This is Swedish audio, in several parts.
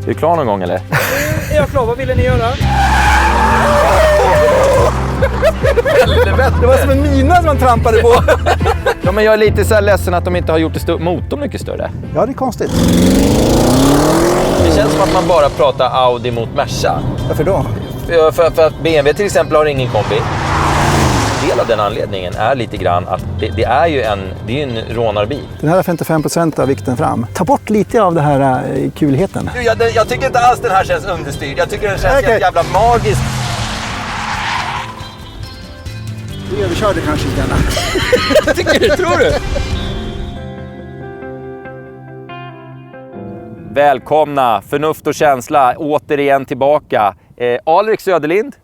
Är du klar någon gång eller? Är jag klar? Vad ville ni göra? Det var som en mina som man trampade på. Ja, men jag är lite så här ledsen att de inte har gjort motorn mycket större. Ja, det är konstigt. Det känns som att man bara pratar Audi mot Merca. Varför då? För att BMW till exempel har ingen kombi. En del av den anledningen är lite grann att det är ju en rånarbil. Den här har 55% av vikten fram. Ta bort lite av det här kulheten. Jag tycker inte alls den här känns understyrd. Jag tycker den känns helt jävla magisk. Du överkörde kanske inte gärna. Tycker du? Tror du? Välkomna, förnuft och känsla, återigen tillbaka. Alrik Söderlind.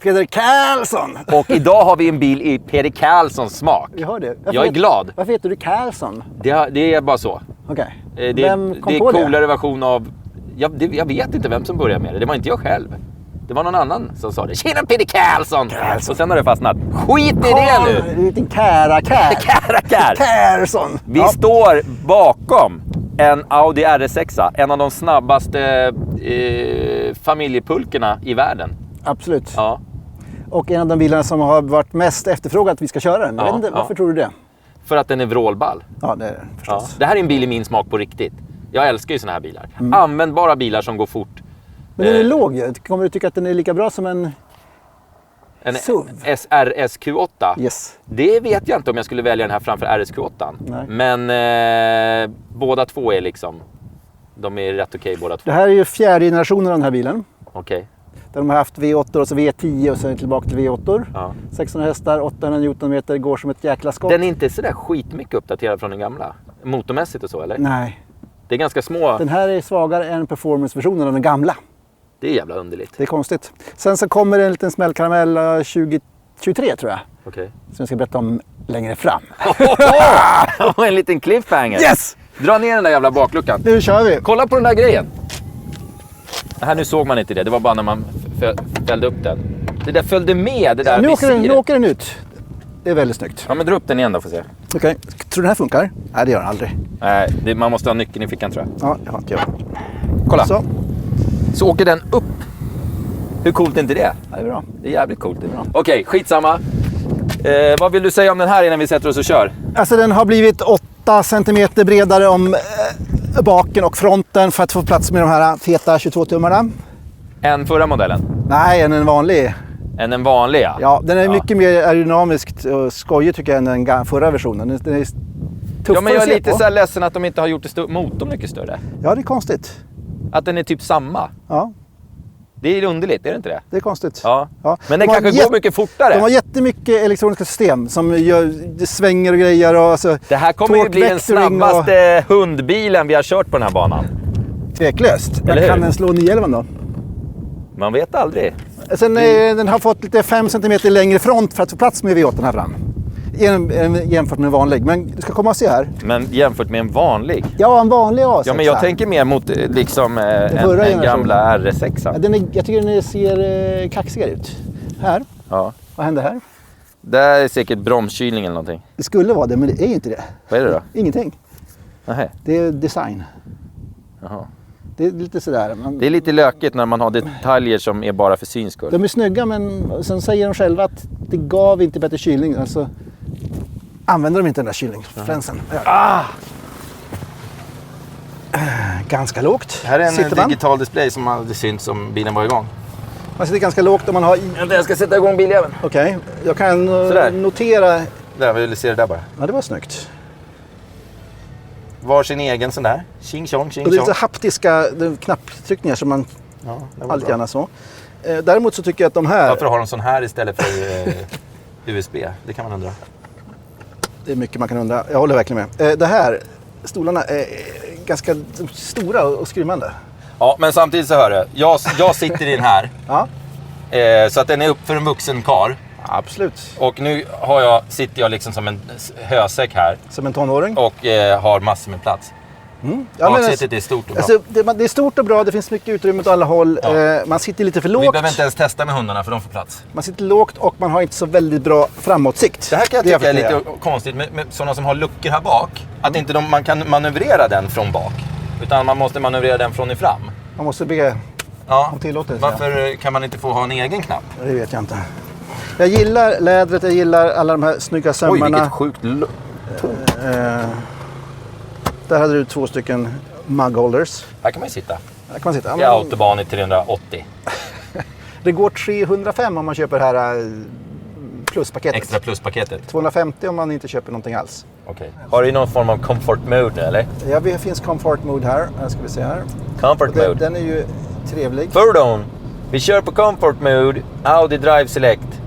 Peder Karlsson. Och idag har vi en bil i Peder Karlssons smak. Vi har det. Jag är glad. Varför heter du Karlsson? Det är bara så. Okej. Det är en coolare version av... Jag vet inte vem som började med det. Det var inte jag själv. Det var någon annan som sa det. Tjena Peder Karlsson! Och sen har det fastnat. Skit i det nu! Du är liten kärakär. Karlsson. Vi står bakom en Audi RS6. En av de snabbaste familjepulkerna i världen. Absolut. Ja. Och en av de bilarna som har varit mest efterfrågat att vi ska köra den. Jag vet inte, varför tror du det? För att den är vrålball. Ja, det är det förstås. Ja. Det här är en bil i min smak på riktigt. Jag älskar ju såna här bilar. Användbara bilar som går fort. Men den är låg ju. Kommer du tycka att den är lika bra som en SUV? SRSQ8? Yes. Det vet jag inte om jag skulle välja den här framför RSQ8. Nej. Men båda två är liksom... De är rätt okej båda två. Det här är ju fjärde generationen av den här bilen. Okej. Där de har haft V8 och så V10 och sen tillbaka till V8. Ja. 600 hästar, 800 Newtonmeter, går som ett jäkla skott. Den är inte sådär skitmycket uppdaterad från den gamla. Motormässigt och så, eller? Nej. Det är ganska små... Den här är svagare än performance-versionen av den gamla. Det är jävla underligt. Det är konstigt. Sen så kommer det en liten smällkaramell 2023 tror jag. Okej. Som jag ska berätta om längre fram. En liten cliffhanger. Yes! Dra ner den där jävla bakluckan. Nu kör vi! Kolla på den där grejen. Här nu såg man inte det. Det var bara när man fällde upp den. Det där följde med. Det där Nu visiret. åker den ut. Det är väldigt snyggt. Ja, men dra upp den igen då, får se. Okej. Tror du den här funkar? Nej, det gör den aldrig. Nej, man måste ha nyckeln i fickan tror jag. Ja, jag har inte gjort. Kolla. Så. Åker den upp. Hur coolt är inte det? Ja, det är bra. Det är jävligt coolt. Okej, skitsamma. Vad vill du säga om den här innan vi sätter oss och kör? Alltså den har blivit 8 centimeter bredare om baken och fronten för att få plats med de här feta 22-tummarna. Än förra modellen? Nej, än en vanlig. Än en vanlig, ja. Ja, den är mycket mer aerodynamiskt och skojig tycker jag än den förra versionen. Den är tuffare Ja, men jag att är se lite på. så här ledsen att de inte har gjort motorn mycket större. Ja, det är konstigt. Att den är typ samma. Ja, Det är underligt, är det inte det? det är konstigt. Ja. Ja. Men den kanske går mycket fortare. De har jättemycket elektroniska system som det svänger och grejer. Och alltså, Det här kommer ju bli den snabbaste hundbilen vi har kört på den här banan. Tveklöst. Eller hur? Kan den slå 911 då? Man vet aldrig. Sen den har fått lite 5 cm längre front för att få plats med V8 här fram. Jämfört med en vanlig. Men du ska komma och se här. Men jämfört med en vanlig. Ja, en vanlig A6. Ja, men jag tänker mer mot liksom en gamla RS6. Ja, jag tycker den ser kaxigare ut. Här. Ja. Vad händer här? Det är säkert bromskylning eller någonting. Det skulle vara det, men det är inte det. Vad är det då? Ingenting. Nej. Det är design. Jaha. Det är lite sådär. Det är lite lökigt när man har detaljer som är bara för syns skull. De är snygga, men sen säger de själva att det gav inte bättre kylning. Alltså använder de inte den där kylningsfränsen. Ganska lågt. Här är en sitter man. digital display som aldrig syns om bilen var igång. Man sitter ganska lågt om man har... Jag ska sätta igång biljäveln. Okej, jag kan Sådär. notera... Där, vill du se det där bara. Ja, det var snyggt. Var sin egen sån där. Tjing tjong, tjing Och det är tjong. lite haptiska knapptryckningar som man Ja, det var allt bra. gärna så. Däremot så tycker jag att de här... Varför har de sån här istället för USB? Det kan man undra. Det är mycket man kan undra. Jag håller verkligen med. Det här, stolarna är ganska stora och skrymmande. Ja, men samtidigt så hör du. Jag sitter i den här. Ja, Så att den är upp för en vuxen karl. absolut. Och nu sitter jag liksom som en hösäck här. Som en tonåring. Och har massor med plats. Ja, men Baksätet är stort och bra. alltså, det är stort och bra, det finns mycket utrymme åt alla håll. Man sitter lite för Vi lågt. behöver inte ens testa med hundarna för de får plats. Man sitter lågt och man har inte så väldigt bra framåtsikt. Det här kan jag tycka är lite fascinerande. konstigt med sådana som har luckor här bak. Att inte man kan manövrera den från bak. Utan man måste manövrera den från i fram. Man måste be Ja. om tillåtelse. Varför kan man inte få ha en egen knapp? Det vet jag inte. Jag gillar lädret, jag gillar alla de här snygga sömmarna. Oj, vilket sjukt Där hade du 2 stycken mug holders. Här kan man ju sitta. Där kan man sitta. Det är autobahn i 380. Det går 305 om man köper det här pluspaketet. Extra pluspaketet. 250 om man inte köper någonting alls. Okej. Har du någon form av comfort mode nu, eller? Ja, det finns comfort mode här. Här ska vi se här. Comfort Och mode. den är ju trevlig. Fordon. Vi kör på comfort mode. Audi Drive Select.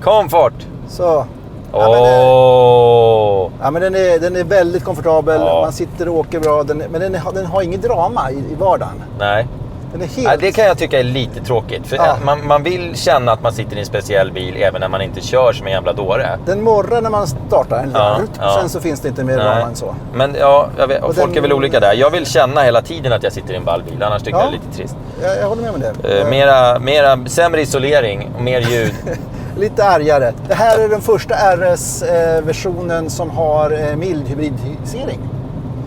Comfort. Så. Ja, men den är väldigt komfortabel. Ja. Man sitter och åker bra. Men den har inget drama i vardagen. Nej. Den är helt... Ja, det kan jag tycka är lite tråkigt. För Ja. man vill känna att man sitter i en speciell bil även när man inte kör som en jävla dåre. Den morrar när man startar en Ja. Sen så finns det inte mer drama än så. Men ja, jag vet, och folk den- är väl olika där. Jag vill känna hela tiden att jag sitter i en ballbil. Annars tycker jag det är lite trist. Jag håller med om det. Sämre isolering och mer ljud. Lite argare. Det här är den första RS-versionen som har mild hybridisering.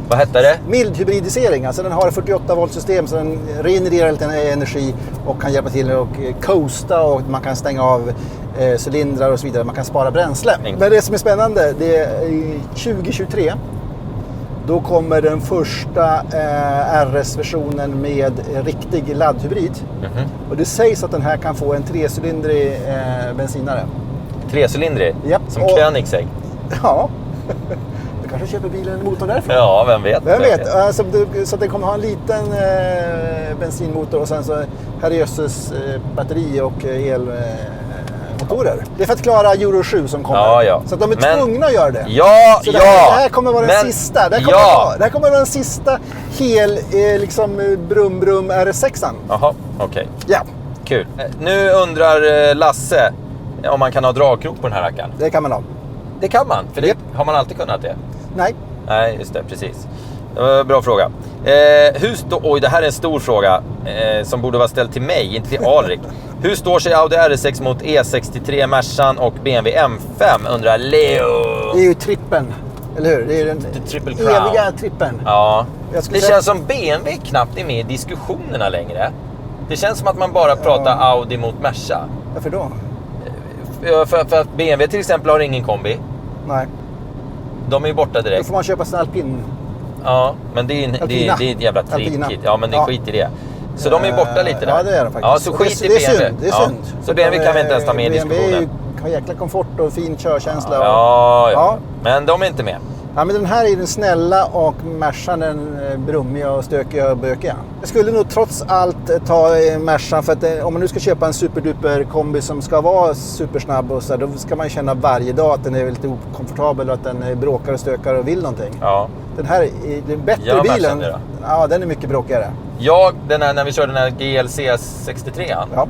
Vad hette det? Mild hybridisering, alltså den har 48 volt system så den regenererar lite energi och kan hjälpa till att coasta och man kan stänga av cylindrar och så vidare. Man kan spara bränsle. Men det som är spännande, det är 2023. Då kommer den första RS-versionen med riktig laddhybrid. Och det sägs att den här kan få en 3-cylindrig bensinare. 3-cylindrig? Japp. Som Och- Koenigsegg? Ja. Du kanske köper bilen motor därifrån? Ja, vem vet? Vem vet? Alltså, så att den kommer ha en liten bensinmotor och sen så herrejösses batteri och elmotorer. Det är för att klara Euro 7 som kommer. Ja. Så att de är Men- tvungna att göra det. Ja, Så ja! det här kommer vara den sista. Det här kommer vara den sista liksom brum RS6an. Jaha, okej. Ja, Kul. Nu undrar Lasse om man kan ha dragkrok på den här rackaren. det kan man ha. Det kan man, för det Japp. har man alltid kunnat det. Nej. Nej, just det, precis. Bra fråga. Oj, det här är en stor fråga som borde vara ställd till mig, inte till Alrik. Hur står sig Audi RS6 mot E63 Mercan och BMW M5, undrar Leo. Det är ju trippen. Eller hur? Det är den Triple Crown. eviga trippen. Ja, Jag skulle det säga- känns som BMW knappt är med i diskussionerna längre. Det känns som att man bara pratar Audi mot Merca. Varför då? För att BMW till exempel har ingen kombi. Nej. De är ju borta Då direkt. får man köpa sin alpin. Ja, men det är ett jävla Alpina. trick. Ja, men det är Ja. skit i det. Så de är borta lite där. Ja, det är de faktiskt. Ja, så Och skit i det är BMW. synd. Det är Ja. synd. Så BMW kan vi inte ens ta med i BMW diskussionen. har jäkla komfort och fin körkänsla. Ja. Men de är inte med. Ja, men den här är den snälla och Mercan den brummiga och stökiga och bökiga. Jag skulle nog trots allt ta Mercan för att om man nu ska köpa en superduper kombi som ska vara supersnabb och så där, då ska man känna varje dag att den är lite okomfortabel och att den bråkar och stökar och vill någonting. Ja. Den här är den bättre Ja, bilen. Mercan det då. Ja, den är mycket bråkigare. När vi körde den här GLC 63an, Ja.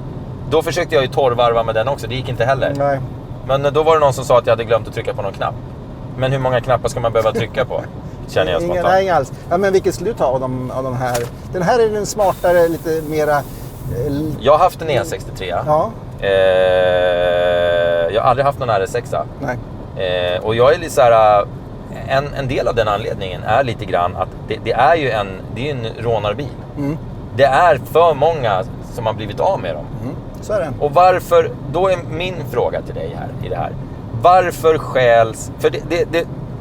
då försökte jag ju torrvarva med den också. Det gick inte heller. Nej. Men då var det någon som sa att jag hade glömt att trycka på någon knapp. Men hur många knappar ska man behöva trycka på? Känner jag spontant. Nej, inga alls. Ja, men vilket skulle du ta av de här? Den här är den smartare, lite mera... Jag har haft en E63. Ja. Jag har aldrig haft någon RS6. Nej. Och jag är lite så här... En del av den anledningen är lite grann att det är ju en rånarbil. Mm. Det är för många som har blivit av med dem. Mm. Så är det. Och varför, då är min fråga till dig här i det här. Varför stjäls, för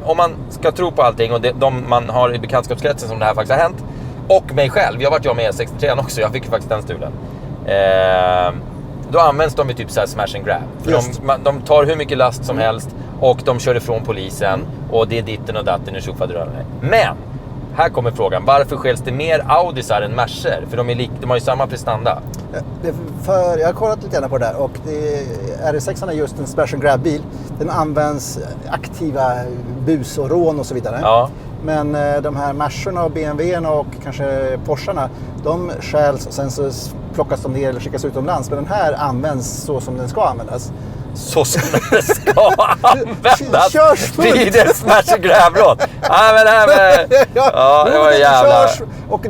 om man ska tro på allting och de man har i bekantskapskretsen som det här faktiskt har hänt, och mig själv, jag varit med E63 också, jag fick ju faktiskt den stulen. Då används de ju typ så här smash and grab. För de tar hur mycket last som helst och de kör ifrån polisen och det är ditten och datten och tjofaderören. Men här kommer frågan, varför stjäls det mer Audisar än Mercer? För de har ju samma prestanda. Jag har kollat lite grann på det där och RS6 är just en smash and grab bil. Den används aktiva bus och rån och så vidare. Ja. Men de här Mercerna och BMW:na och kanske Porscharna, de stjäls och sen så plockas de ner eller skickas utomlands. Men den här används så som den ska användas. Så som det ska användas Körs fullt. vid en smash and grab-låt. Ja, det var jävla... Och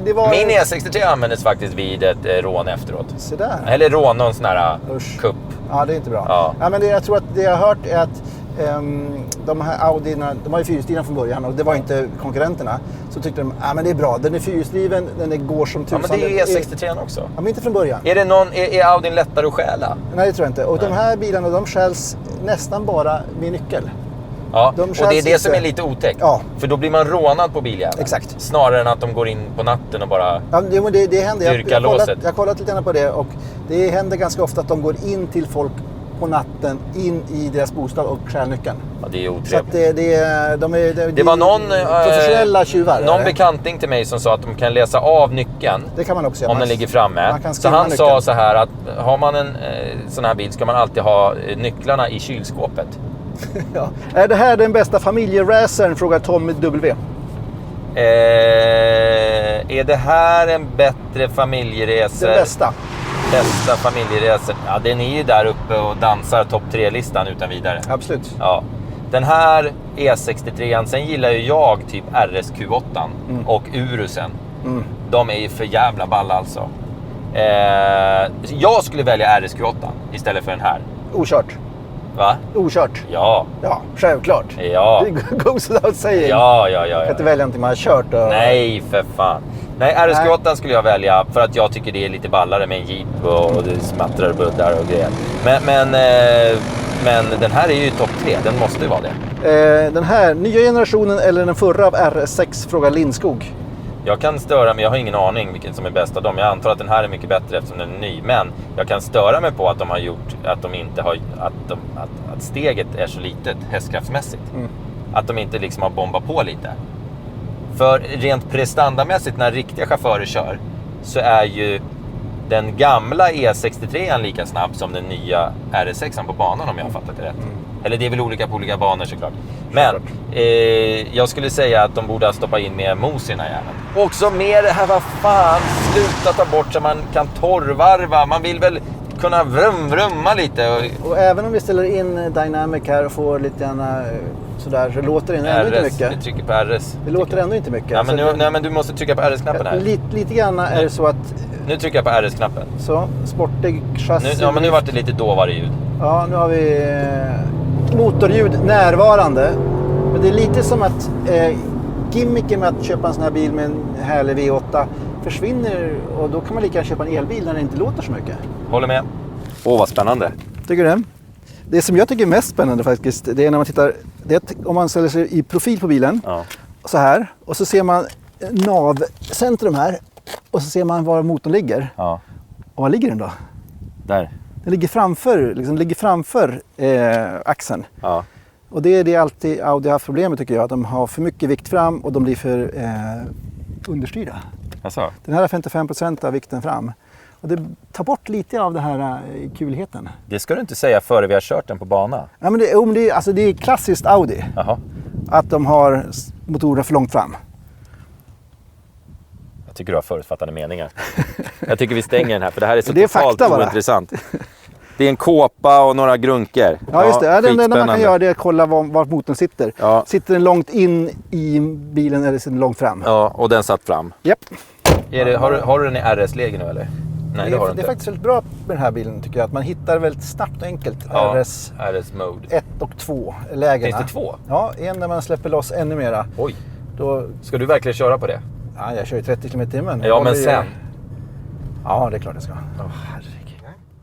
det var... Min E63 användes faktiskt vid ett rån efteråt. Så där. Eller rån, någon sån här Usch. kupp. Ja, det är inte bra. Ja. Ja, men jag tror att det jag har hört är att De här Audina, de har ju fyrhjulsdrivna från början och det var inte konkurrenterna. Så tyckte de, men det är bra, den är fyrhjulsdriven, den går som tusan. Ja, men det är E63 också. Ja, men inte från början. Är Audin lättare att stjäla? Nej, det tror jag inte. Och de här bilarna, de stjäls nästan bara med nyckel. Ja, och det är det som är lite otäckt. Ja. För då blir man rånad på biljäveln. Exakt. Snarare än att de går in på natten och bara ja, det händer. dyrkar låset. Jag har kollat lite grann på det och det händer ganska ofta att de går in till folk på natten, in i deras bostad och stjäl nyckeln. Ja, det är otrevligt. Så att det var någon professionella tjuvar. Någon bekanting till mig som sa att de kan läsa av nyckeln. Det kan man också göra. Om den ligger framme. Så han nyckeln. sa så här att har man en sån här bil ska man alltid ha nycklarna i kylskåpet. Ja. Är det här den bästa familjeracern, frågar Tommy W. Är det här en bättre familjeresa? Den bästa. Bästa familjeresan? Ja, den är ju där uppe och dansar topp 3-listan utan vidare. Absolut. Ja. Den här E63, sen gillar ju jag typ RSQ8 och Urusen. De är ju för jävla balla alltså. Jag skulle välja RSQ8 istället för den här. Okört. Va? Okört. Ja. Ja, självklart. Ja. Det goes without saying. Ja. Jag kan inte välja någonting man har kört. Och... Nej, för fan. Nej, RSQ8 skulle jag välja för att jag tycker det är lite ballare med en jeep och det smattrar buddar och grejer. Men den här är ju topp 3, den måste ju vara det. Den här, nya generationen eller den förra av RS6, frågar Lindskog. Jag kan störa mig, jag har ingen aning vilken som är bäst av dem. Jag antar att den här är mycket bättre eftersom den är ny. Men jag kan störa mig på att de har gjort, att de inte har, att steget är så litet hästkraftsmässigt. Att de inte liksom har bombat på lite. För rent prestandamässigt när riktiga chaufförer kör så är ju den gamla E63 lika snabb som den nya RS6 på banan om jag har fattat det rätt. Eller det är väl olika på olika banor såklart. Men jag skulle säga att de borde ha stoppat in mer mos i den här jäveln. Också mer det här, vad fan, sluta ta bort så man kan torrvarva. Man vill väl kunna vrumma lite. Och även om vi ställer in Dynamic här och får lite gärna sådär, så låter det ändå inte mycket. Vi trycker på RS. Det låter ändå inte mycket. Ja, men men du måste trycka på RS-knappen här. Lite grann är det så att... Nu trycker jag på RS-knappen. Så, sportig chassi. Men nu var det lite dovare ljud. Ja, nu har vi motorljud närvarande. Men det är lite som att gimmicken med att köpa en sån här bil med en härlig V8 försvinner. Och då kan man lika gärna köpa en elbil när det inte låter så mycket. Håller med. Vad spännande. Tycker du? Det som jag tycker är mest spännande faktiskt, det är när man tittar, det är att om man ställer sig i profil på bilen, så här, och så ser man navcentrum här, och så ser man var motorn ligger. Ja. Och var ligger den då? Där. Den ligger framför axeln. Ja. Och det är det alltid Audi har haft problemet, tycker jag, att de har för mycket vikt fram och de blir för understyrda. Alltså. Den här har 55% av vikten fram. Och det tar bort lite av den här kulheten. Det ska du inte säga före vi har kört den på bana. Ja, men det är klassiskt Audi. Jaha. Att de har motorer för långt fram. Jag tycker du har förutfattade meningar. Jag tycker vi stänger den här, för det här är så det är totalt fakta ointressant. Det är en kåpa och några grunker. Ja, just det. Ja, det enda man kan göra det är att kolla var motorn sitter. Ja. Sitter den långt in i bilen eller sitter den långt fram? Ja, och den satt fram. Japp. Har du den i RS-läge nu eller? Nej, det har du inte. Det är faktiskt väldigt bra med den här bilen, tycker jag. Att man hittar väldigt snabbt och enkelt RS-mode. 1 och 2 lägena. Finns det 2? Ja, en där man släpper loss ännu mera. Oj. Då... Ska du verkligen köra på det? Ja, jag kör ju 30 km/h. Ja, men sen? Ja, det är klart jag ska. Herregud.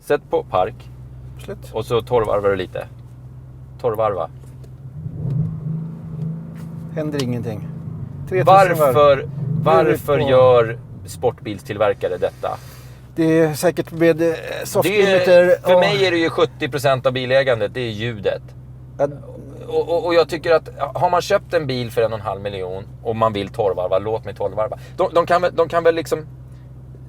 Sätt på park. Slut. Och så torrvarvar du lite. Torrvarva. Händer ingenting. Varför gör sportbilstillverkare detta? Det är säkert med softlimiter. För mig är det ju 70% av bilägandet, det är ljudet. Och jag tycker att har man köpt en bil för 1,5 miljon och man vill torrvarva, låt mig torrvarva. De kan väl liksom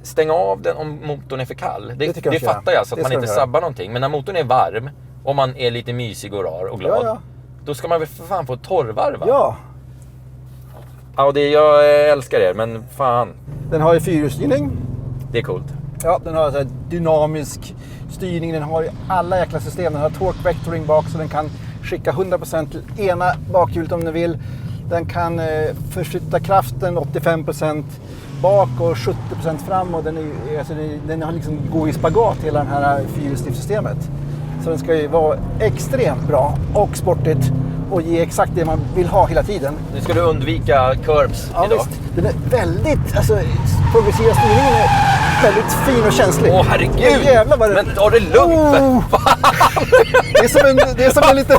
stänga av den om motorn är för kall. Det fattar jag, så att man inte sabbar någonting. Men när motorn är varm och man är lite mysig och rar och glad, då ska man väl för fan få torrvarva. Ja. Ja, jag älskar er, men fan. Den har ju fyrhjulsstyrning. Det är coolt. Ja, den har så här dynamisk styrning. Den har ju alla jäkla system. Den har torque vectoring bak, så den kan skicka 100% till ena bakhjulet om den vill. Den kan förflytta kraften 85% bak och 70% fram. Och den har liksom går i spagat hela det här fyrhjulsdriftsystemet. Så den ska ju vara extremt bra och sportigt och ge exakt det man vill ha hela tiden. Nu ska du undvika curbs Ja, idag. visst. Den är väldigt, alltså progressiva styrningen är väldigt fin och känslig. Åh herregud! Jävlar vad det... Men ta det lugnt! Det är som en liten...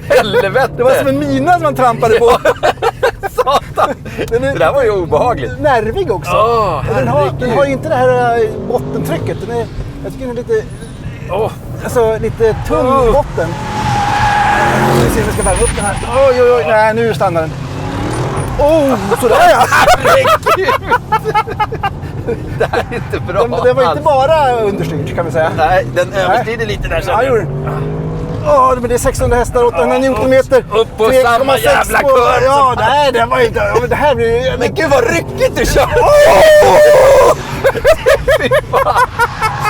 Helvete! Det var som en mina som man trampade på. Satan! Det där var ju obehagligt. Nervig också. Åh, Och den har inte det här bottentrycket. Jag tycker den är lite... Alltså lite tung botten. Vi ser om vi ska värma upp den här. Oj. Nej, nu stannar den. Sådär ja! Herregud! Det här är inte bra. Den var inte bara understyrt kan vi säga. Nej, den överstiger lite där. Ja, gjorde den. Men det är 600 hästar, 800 newtonmeter. Upp på samma jävla kurv. Ja, nej, det var inte... Ja, men det här blir... Men gud vad ryckigt du kör! Fy fan!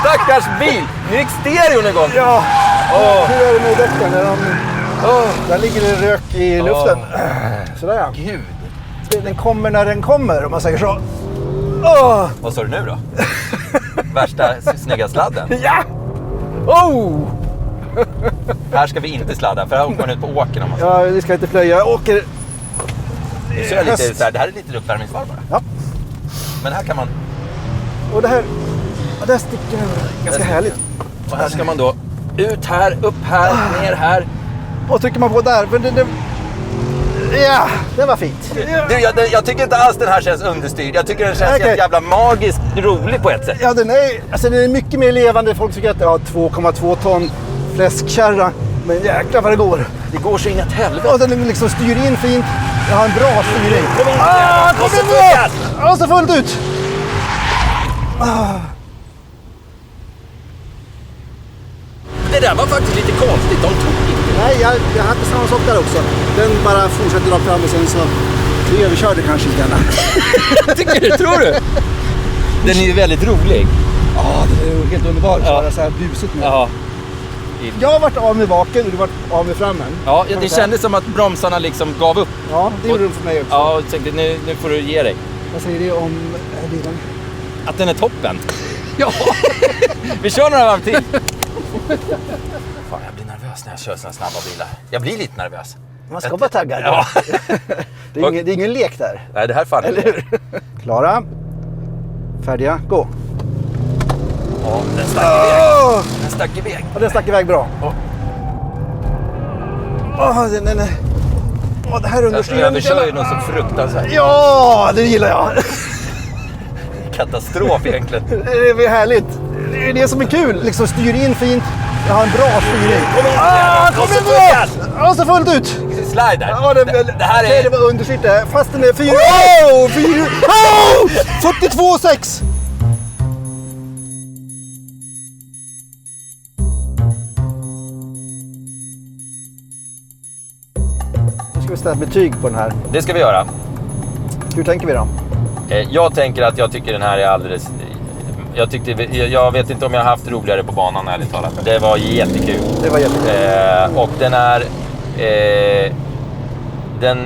Stackars bil! Nu gick stereon igång. Ja. Hur är det med däcken? Där ligger det rök i luften. Sådär ja. Gud. Den kommer när den kommer, om man säger så. Vad sa du nu då? Värsta snygga sladden? Ja! Här ska vi inte sladda, för här åker man ut på åkern. Om man Ja, vi ska inte plöja. Jag åker... så är lite så här, det här är lite uppvärmningsvarv bara. Ja. Men här kan man... Och det här... Ja, där sticker den ganska härligt. Och här ska man då ut här, upp här, ner här. Och trycker man på där. Men ja, det var fint. Du, jag tycker inte alls den här känns understyrd. Jag tycker den känns helt jävla magiskt rolig på ett sätt. Ja, den är mycket mer levande. Folk tycker att 2,2 ton fläskkärra. Men jäklar vad det går. Det går så inget helvete. Och den liksom styr in fint. Jag har en bra styrning. Kom in, kom igen! Och så fullt ut. Det där var faktiskt lite konstigt. De tog inte. Nej, jag hade samma sak där också. Den bara fortsätter rakt fram och sen så vi överkörde kanske lite grann. Tycker du? Tror du? Den är ju väldigt rolig. Ja, det är helt underbart att köra så här busigt med. Ja. Jag har varit av med baken och du har varit av med frammen. Ja, det kändes som att bromsarna liksom gav upp. Ja, det gjorde de för mig också. Ja, och tänkte nu får du ge dig. Vad säger det om bilen? Att den är toppen. Ja. Vi kör några varv till. Fan, jag blir nervös när jag kör såna snabba bilar. Jag blir lite nervös. Man ska vara taggad. Ja. Det är ingen lek där. Nej, det här fan eller hur? Klara. Färdiga. Gå. Ja, den stack iväg. Den stack iväg. Och den stack iväg bra. Det här understyr. Jag överkör ju något så fruktansvärt. Ja, det gillar jag. Katastrof egentligen. Det är härligt. Det är det som är kul. Liksom styr in fint. Jag har en bra styrning. Kom igen! Och så fullt ut. Slide där. Ja, det här är... Det var understyrt där. Fast den är 42,6. Nu ska vi ställa betyg på den här. Det ska vi göra. Hur tänker vi då? Jag tänker att jag tycker den här är alldeles... Jag vet inte om jag har haft roligare på banan, ärligt talat. Det var jättekul. Det var jättekul. Och den är... Den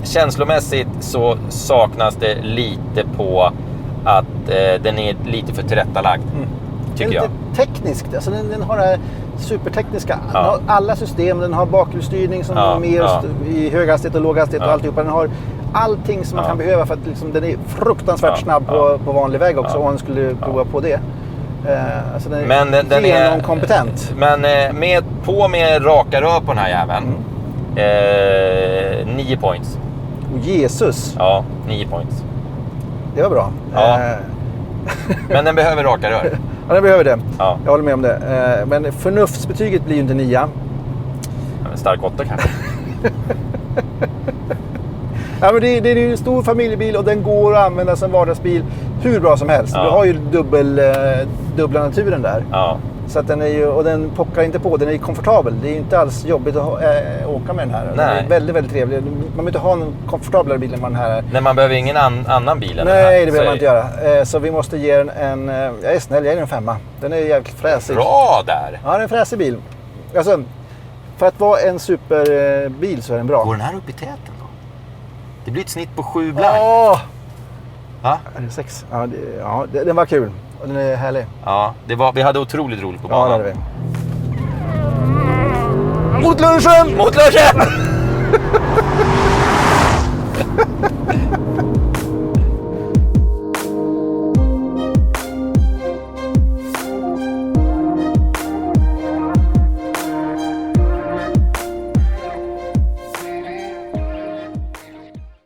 känslomässigt så saknas det lite på att den är lite för tillrättalagd. Tycker jag. Lite tekniskt. Alltså den har det här supertekniska. Den har alla system. Den har bakhjulsstyrning som är med i höghastighet och låghastighet och alltihopa. Den har allting som man kan behöva för att liksom, den är fruktansvärt snabb på vanlig väg också om man skulle prova på det. Alltså den är kompetent. Men med raka rör på den här jäveln. 9 points. Jesus. Ja, 9 points. Det var bra. Ja. Men den behöver raka rör. Ja, den behöver det. Ja. Jag håller med om det. Men förnuftsbetyget blir ju inte 9. En stark 8 kanske. Ja, men det är en stor familjebil och den går att använda som vardagsbil hur bra som helst. Ja. Du har ju dubbla naturen där. Ja. Så att den är ju, och den pockar inte på, den är ju komfortabel. Det är inte alls jobbigt att åka med den här. Den är väldigt, väldigt trevlig. Man behöver inte ha en komfortablare bil än vad den här är. Nej, man behöver ingen annan bil än den här. Nej, det behöver man inte göra. Så vi måste ge den en... Jag är snäll, jag ger den en 5. Den är jävligt fräsig. Bra där! Ja, det är en fräsig bil. Alltså, för att vara en superbil så är den bra. Går den här upp i täten då? Det blir ett snitt på 7 blank. Va? Är det 6? Ja, den var kul. Och den är härlig. Ja, vi hade otroligt roligt på banan. Ja, det hade vi. Mot lunchen! Mot lunchen!